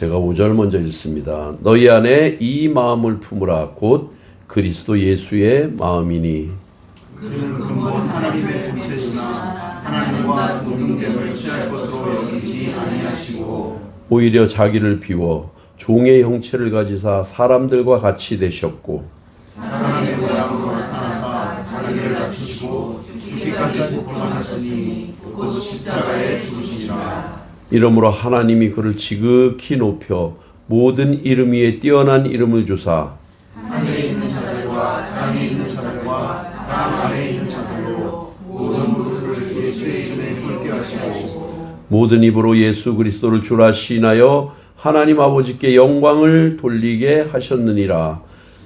제가 5절 먼저 읽습니다. 너희 안에 이 마음을 품으라. 곧 그리스도 예수의 마음이니. 그는 근본 하나님의 본체시나 하나님과 동등됨을 취할 것으로 여기지 아니하시고 오히려 자기를 비워 종의 형체를 가지사 사람들과 같이 되셨고 사람의 모양으로 나타나사 자기를 낮추시고 죽기까지 복종하셨으니 곧 십자가에 죽으시니라. 이러므로 하나님이 그를 지극히 높여 모든 이름 위에 뛰어난 이름을 주사 하늘에 있는 자들과 땅에 있는 자들과 땅 아래에 있는 자들로 모든 무릎을 예수의 이름에 꿇게 하시고 모든 입으로 예수 그리스도를 주라 시인하여 하나님 아버지께 영광을 돌리게 하셨느니라.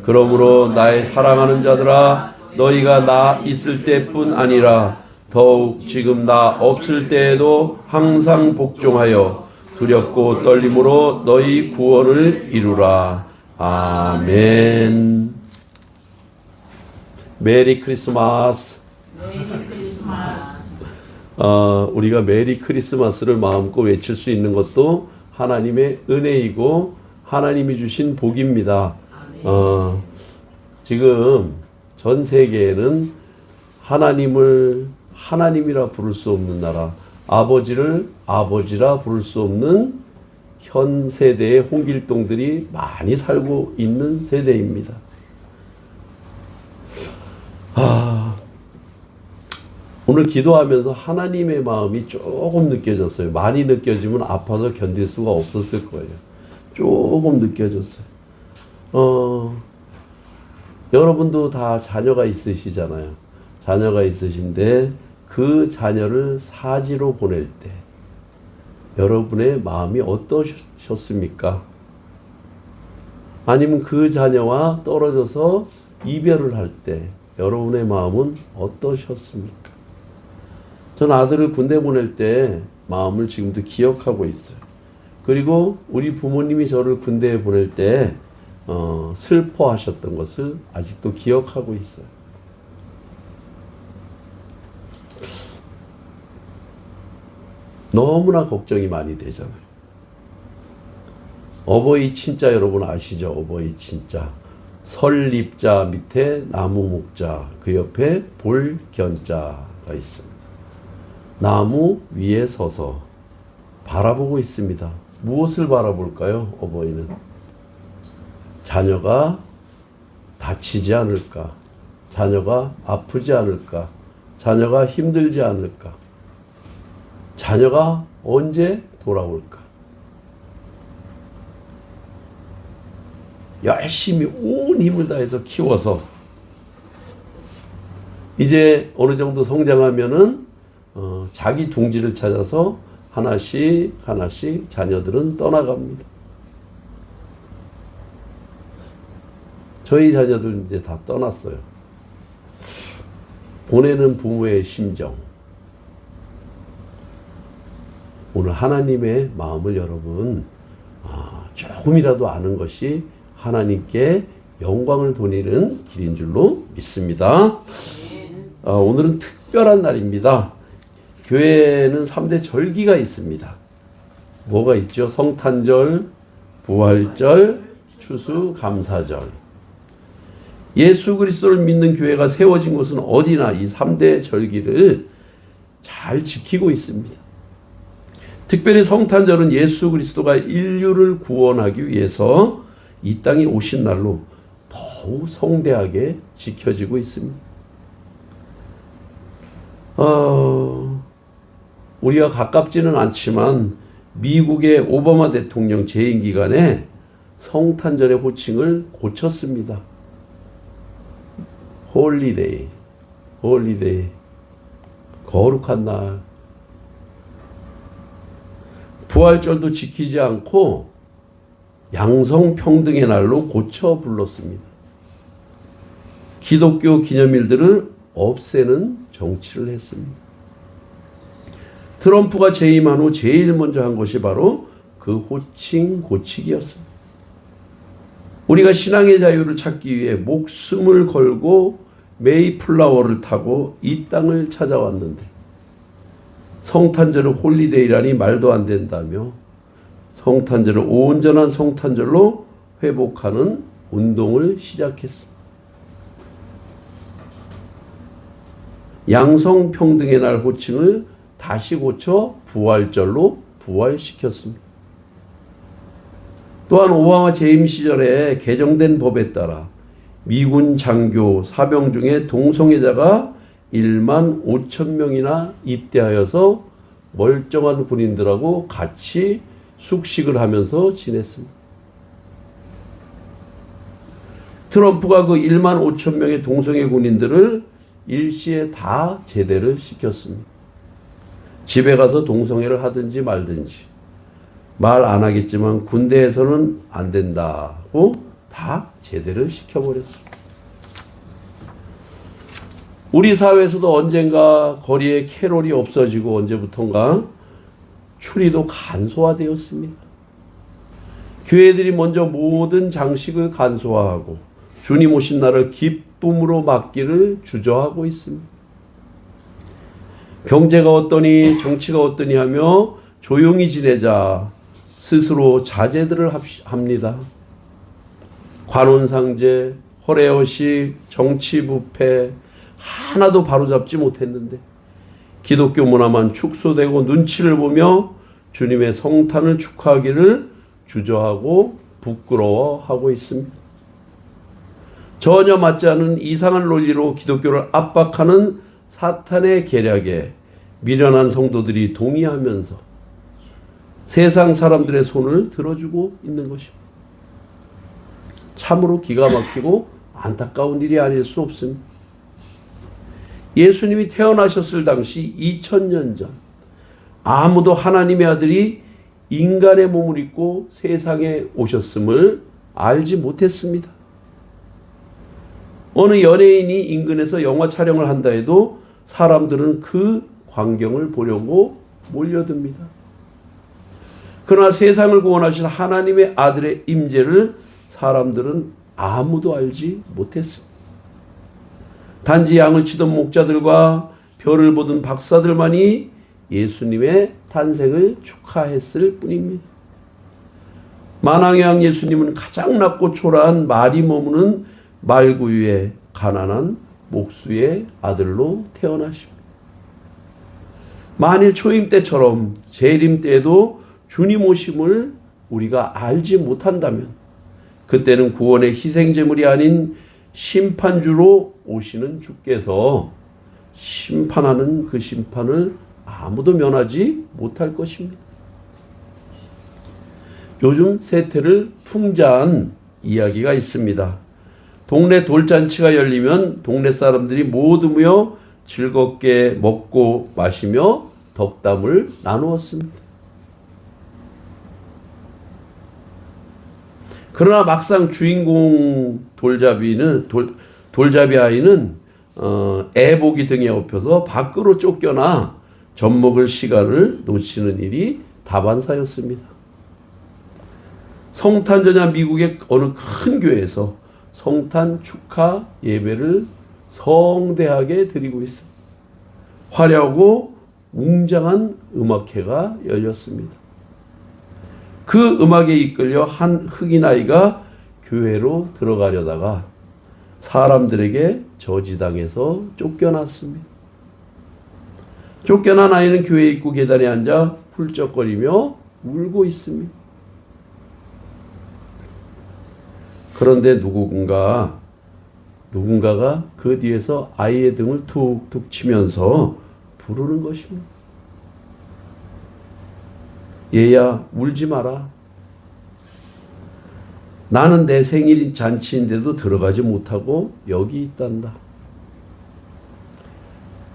그러므로 나의 사랑하는 자들아 너희가 나 있을 때뿐 아니라 더욱 지금 나 없을 때에도 항상 복종하여 두렵고 떨림으로 너희 구원을 이루라. 아멘. 메리 크리스마스. 우리가 메리 크리스마스를 마음껏 외칠 수 있는 것도 하나님의 은혜이고 하나님이 주신 복입니다. 지금 전 세계에는 하나님을 하나님이라 부를 수 없는 나라, 아버지를 아버지라 부를 수 없는 현 세대의 홍길동들이 많이 살고 있는 세대입니다. 오늘 기도하면서 하나님의 마음이 조금 느껴졌어요. 많이 느껴지면 아파서 견딜 수가 없었을 거예요. 조금 느껴졌어요. 여러분도 다 자녀가 있으시잖아요. 자녀가 있으신데 그 자녀를 사지로 보낼 때 여러분의 마음이 어떠셨습니까? 아니면 그 자녀와 떨어져서 이별을 할 때 여러분의 마음은 어떠셨습니까? 전 아들을 군대 보낼 때 마음을 지금도 기억하고 있어요. 그리고 우리 부모님이 저를 군대에 보낼 때 슬퍼하셨던 것을 아직도 기억하고 있어요. 너무나 걱정이 많이 되잖아요. 어버이 친자 여러분 아시죠? 어버이 친자. 설립자 밑에 나무 목자, 그 옆에 볼견자가 있습니다. 나무 위에 서서 바라보고 있습니다. 무엇을 바라볼까요? 어버이는 자녀가 다치지 않을까? 자녀가 아프지 않을까? 자녀가 힘들지 않을까? 자녀가 언제 돌아올까? 열심히 온 힘을 다해서 키워서 이제 어느 정도 성장하면은 자기 둥지를 찾아서 하나씩 하나씩 자녀들은 떠나갑니다. 저희 자녀들 이제 다 떠났어요. 보내는 부모의 심정. 오늘 하나님의 마음을 여러분 조금이라도 아는 것이 하나님께 영광을 돌리는 길인 줄로 믿습니다. 오늘은 특별한 날입니다. 교회에는 3대 절기가 있습니다. 뭐가 있죠? 성탄절, 부활절, 추수감사절. 예수 그리스도를 믿는 교회가 세워진 곳은 어디나 이 3대 절기를 잘 지키고 있습니다. 특별히 성탄절은 예수 그리스도가 인류를 구원하기 위해서 이 땅에 오신 날로 더욱 성대하게 지켜지고 있습니다. 우리가 가깝지는 않지만 미국의 오바마 대통령 재임 기간에 성탄절의 호칭을 고쳤습니다. 홀리데이, 거룩한 날. 부활절도 지키지 않고 양성평등의 날로 고쳐 불렀습니다. 기독교 기념일들을 없애는 정치를 했습니다. 트럼프가 재임한 후 제일 먼저 한 것이 바로 그 호칭 고치기였습니다. 우리가 신앙의 자유를 찾기 위해 목숨을 걸고 메이플라워를 타고 이 땅을 찾아왔는데 성탄절을 홀리데이라니 말도 안 된다며 성탄절을 온전한 성탄절로 회복하는 운동을 시작했습니다. 양성평등의 날 호칭을 다시 고쳐 부활절로 부활시켰습니다. 또한 오바마 재임 시절에 개정된 법에 따라 미군 장교, 사병 중에 동성애자가 1만 5천 명이나 입대하여서 멀쩡한 군인들하고 같이 숙식을 하면서 지냈습니다. 트럼프가 그 1만 5천 명의 동성애 군인들을 일시에 다 제대를 시켰습니다. 집에 가서 동성애를 하든지 말든지 말 안 하겠지만 군대에서는 안 된다고 다 제대를 시켜버렸습니다. 우리 사회에서도 언젠가 거리에 캐롤이 없어지고 언제부턴가 추리도 간소화되었습니다. 교회들이 먼저 모든 장식을 간소화하고 주님 오신 날을 기쁨으로 맞기를 주저하고 있습니다. 경제가 어떠니 정치가 어떠니 하며 조용히 지내자 스스로 자제들을 합니다. 관혼상제, 허례허식, 정치부패 하나도 바로잡지 못했는데 기독교 문화만 축소되고 눈치를 보며 주님의 성탄을 축하하기를 주저하고 부끄러워하고 있습니다. 전혀 맞지 않은 이상한 논리로 기독교를 압박하는 사탄의 계략에 미련한 성도들이 동의하면서 세상 사람들의 손을 들어주고 있는 것입니다. 참으로 기가 막히고 안타까운 일이 아닐 수 없습니다. 예수님이 태어나셨을 당시 2000년 전 아무도 하나님의 아들이 인간의 몸을 입고 세상에 오셨음을 알지 못했습니다. 어느 연예인이 인근에서 영화 촬영을 한다 해도 사람들은 그 광경을 보려고 몰려듭니다. 그러나 세상을 구원하신 하나님의 아들의 임재를 사람들은 아무도 알지 못했습니다. 단지 양을 치던 목자들과 별을 보던 박사들만이 예수님의 탄생을 축하했을 뿐입니다. 만왕의 왕 예수님은 가장 낮고 초라한 말이 머무는 말구유의 가난한 목수의 아들로 태어나십니다. 만일 초임 때처럼 재림 때에도 주님 오심을 우리가 알지 못한다면 그때는 구원의 희생제물이 아닌 심판주로 오시는 주께서 심판하는 그 심판을 아무도 면하지 못할 것입니다. 요즘 세태를 풍자한 이야기가 있습니다. 동네 돌잔치가 열리면 동네 사람들이 모두 모여 즐겁게 먹고 마시며 덕담을 나누었습니다. 그러나 막상 주인공 돌잡이 아이는 애복이 등에 업혀서 밖으로 쫓겨나 젖먹을 시간을 놓치는 일이 다반사였습니다. 성탄절자 미국의 어느 큰 교회에서 성탄 축하 예배를 성대하게 드리고 있습니다. 화려하고 웅장한 음악회가 열렸습니다. 그 음악에 이끌려 한 흑인 아이가 교회로 들어가려다가 사람들에게 저지당해서 쫓겨났습니다. 쫓겨난 아이는 교회 입구 계단에 앉아 훌쩍거리며 울고 있습니다. 그런데 누군가가 그 뒤에서 아이의 등을 툭툭 치면서 부르는 것입니다. 얘야, 울지 마라. 나는 내 생일 잔치인데도 들어가지 못하고 여기 있단다.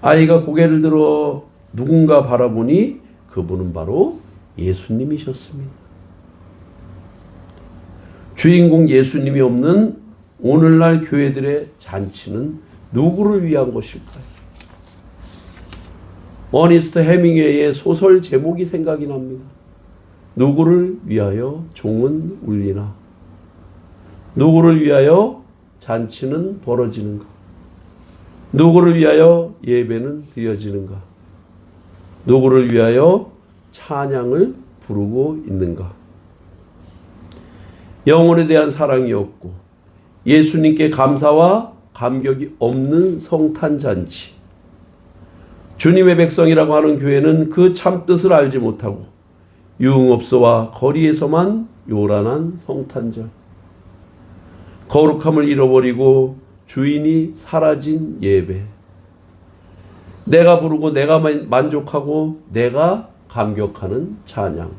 아이가 고개를 들어 누군가 바라보니 그분은 바로 예수님이셨습니다. 주인공 예수님이 없는 오늘날 교회들의 잔치는 누구를 위한 것일까요? 어니스트 해밍웨이의 소설 제목이 생각이 납니다. 누구를 위하여 종은 울리나? 누구를 위하여 잔치는 벌어지는가? 누구를 위하여 예배는 드려지는가? 누구를 위하여 찬양을 부르고 있는가? 영혼에 대한 사랑이었고 예수님께 감사와 감격이 없는 성탄잔치. 주님의 백성이라고 하는 교회는 그 참뜻을 알지 못하고 유흥업소와 거리에서만 요란한 성탄절, 거룩함을 잃어버리고 주인이 사라진 예배, 내가 부르고 내가 만족하고 내가 감격하는 찬양.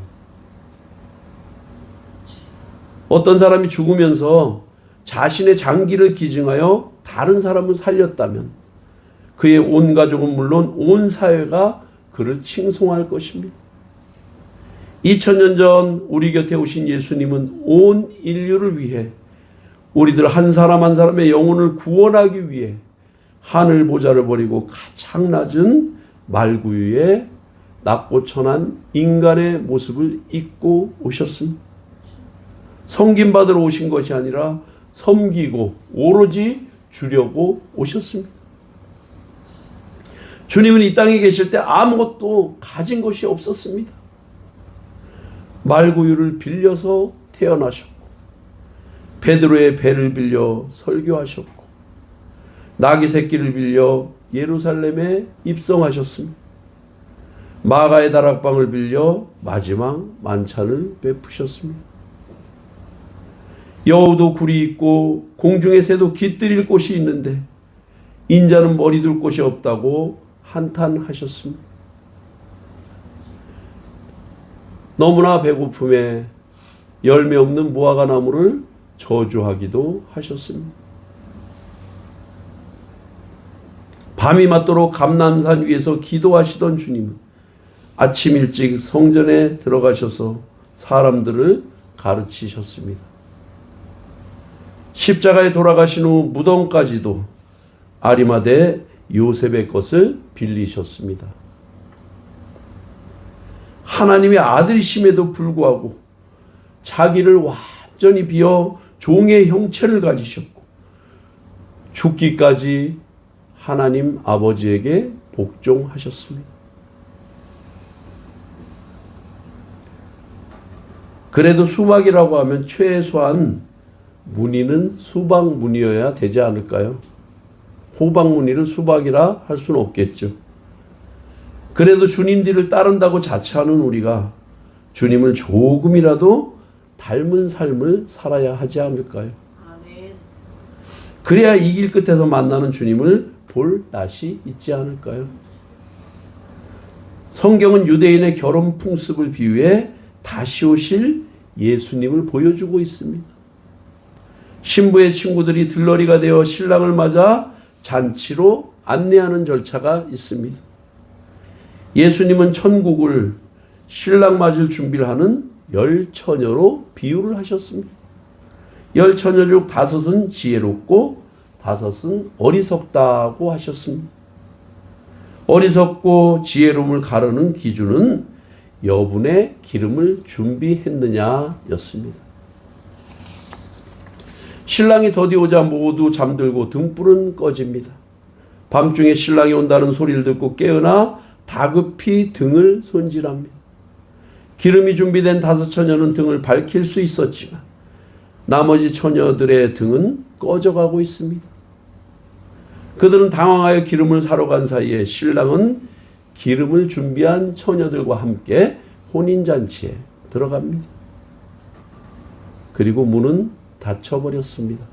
어떤 사람이 죽으면서 자신의 장기를 기증하여 다른 사람을 살렸다면 그의 온 가족은 물론 온 사회가 그를 칭송할 것입니다. 2000년 전 우리 곁에 오신 예수님은 온 인류를 위해 우리들 한 사람 한 사람의 영혼을 구원하기 위해 하늘 보좌를 버리고 가장 낮은 말구유에 낮고 천한 인간의 모습을 입고 오셨습니다. 섬김받으러 오신 것이 아니라 섬기고 오로지 주려고 오셨습니다. 주님은 이 땅에 계실 때 아무것도 가진 것이 없었습니다. 말구유를 빌려서 태어나셨고 베드로의 배를 빌려 설교하셨고 나귀 새끼를 빌려 예루살렘에 입성하셨습니다. 마가의 다락방을 빌려 마지막 만찬을 베푸셨습니다. 여우도 굴이 있고 공중의 새도 깃들일 곳이 있는데 인자는 머리 둘 곳이 없다고 한탄하셨습니다. 너무나 배고픔에 열매 없는 무화과 나무를 저주하기도 하셨습니다. 밤이 맞도록 감람산 위에서 기도하시던 주님은 아침 일찍 성전에 들어가셔서 사람들을 가르치셨습니다. 십자가에 돌아가신 후 무덤까지도 아리마대 요셉의 것을 빌리셨습니다. 하나님의 아들이심에도 불구하고 자기를 완전히 비워 종의 형체를 가지셨고 죽기까지 하나님 아버지에게 복종하셨습니다. 그래도 수박이라고 하면 최소한 무늬는 수박 무늬여야 되지 않을까요? 호박 무늬를 수박이라 할 수는 없겠죠. 그래도 주님 뒤를 따른다고 자처하는 우리가 주님을 조금이라도 닮은 삶을 살아야 하지 않을까요? 아멘. 그래야 이 길 끝에서 만나는 주님을 볼 낯이 있지 않을까요? 성경은 유대인의 결혼 풍습을 비유해 다시 오실 예수님을 보여주고 있습니다. 신부의 친구들이 들러리가 되어 신랑을 맞아 잔치로 안내하는 절차가 있습니다. 예수님은 천국을 신랑 맞을 준비를 하는 열 처녀로 비유를 하셨습니다. 열 처녀 중 다섯은 지혜롭고 다섯은 어리석다고 하셨습니다. 어리석고 지혜로움을 가르는 기준은 여분의 기름을 준비했느냐였습니다. 신랑이 더디오자 모두 잠들고 등불은 꺼집니다. 밤중에 신랑이 온다는 소리를 듣고 깨어나 다급히 등을 손질합니다. 기름이 준비된 다섯 처녀는 등을 밝힐 수 있었지만 나머지 처녀들의 등은 꺼져가고 있습니다. 그들은 당황하여 기름을 사러 간 사이에 신랑은 기름을 준비한 처녀들과 함께 혼인잔치에 들어갑니다. 그리고 문은 닫혀버렸습니다.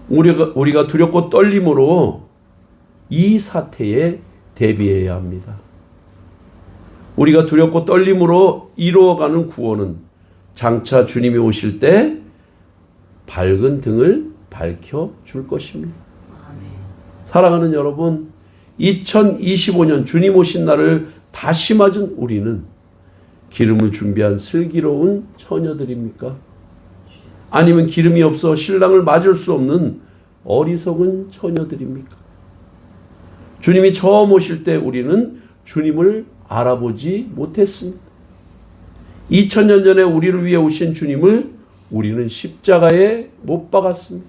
우리가 두렵고 떨림으로 이 사태에 대비해야 합니다. 우리가 두렵고 떨림으로 이루어가는 구원은 장차 주님이 오실 때 밝은 등을 밝혀줄 것입니다. 사랑하는 여러분, 2025년 주님 오신 날을 다시 맞은 우리는 기름을 준비한 슬기로운 처녀들입니까? 아니면 기름이 없어 신랑을 맞을 수 없는 어리석은 처녀들입니까? 주님이 처음 오실 때 우리는 주님을 알아보지 못했습니다. 2000년 전에 우리를 위해 오신 주님을 우리는 십자가에 못 박았습니다.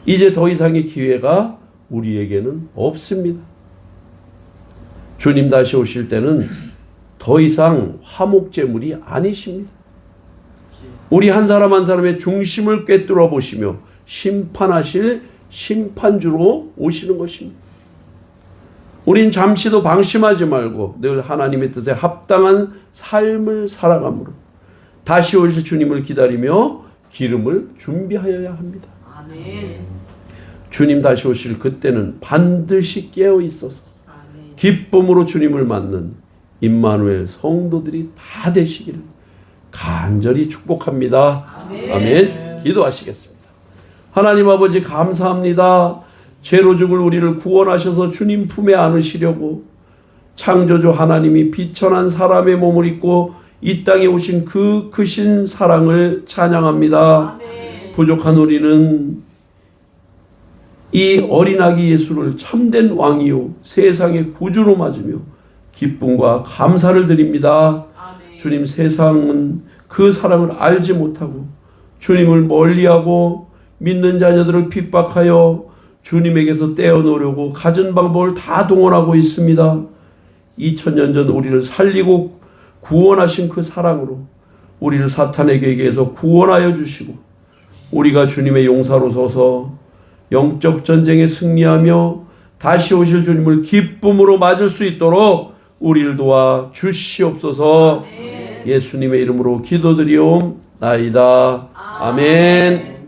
이제 더 이상의 기회가 우리에게는 없습니다. 주님 다시 오실 때는 더 이상 화목제물이 아니십니다. 우리 한 사람 한 사람의 중심을 꿰뚫어 보시며 심판하실 심판주로 오시는 것입니다. 우린 잠시도 방심하지 말고 늘 하나님의 뜻에 합당한 삶을 살아감으로 다시 오실 주님을 기다리며 기름을 준비하여야 합니다. 아멘. 주님 다시 오실 그때는 반드시 깨어 있어서 아멘. 기쁨으로 주님을 맞는 임마누엘 성도들이 다 되시기를 간절히 축복합니다. 아멘. 기도하시겠습니다. 하나님 아버지 감사합니다. 죄로 죽을 우리를 구원하셔서 주님 품에 안으시려고 창조주 하나님이 비천한 사람의 몸을 입고 이 땅에 오신 그 크신 사랑을 찬양합니다. 아멘. 부족한 우리는 이 어린아기 예수를 참된 왕이요 세상의 구주로 맞으며 기쁨과 감사를 드립니다. 아멘. 주님, 세상은 그 사랑을 알지 못하고 주님을 멀리하고 믿는 자녀들을 핍박하여 주님에게서 떼어놓으려고 갖은 방법을 다 동원하고 있습니다. 2000년 전 우리를 살리고 구원하신 그 사랑으로 우리를 사탄에게 의해서 구원하여 주시고 우리가 주님의 용사로 서서 영적 전쟁에 승리하며 다시 오실 주님을 기쁨으로 맞을 수 있도록 우리를 도와 주시옵소서. 예수님의 이름으로 기도드리옵나이다. 아멘.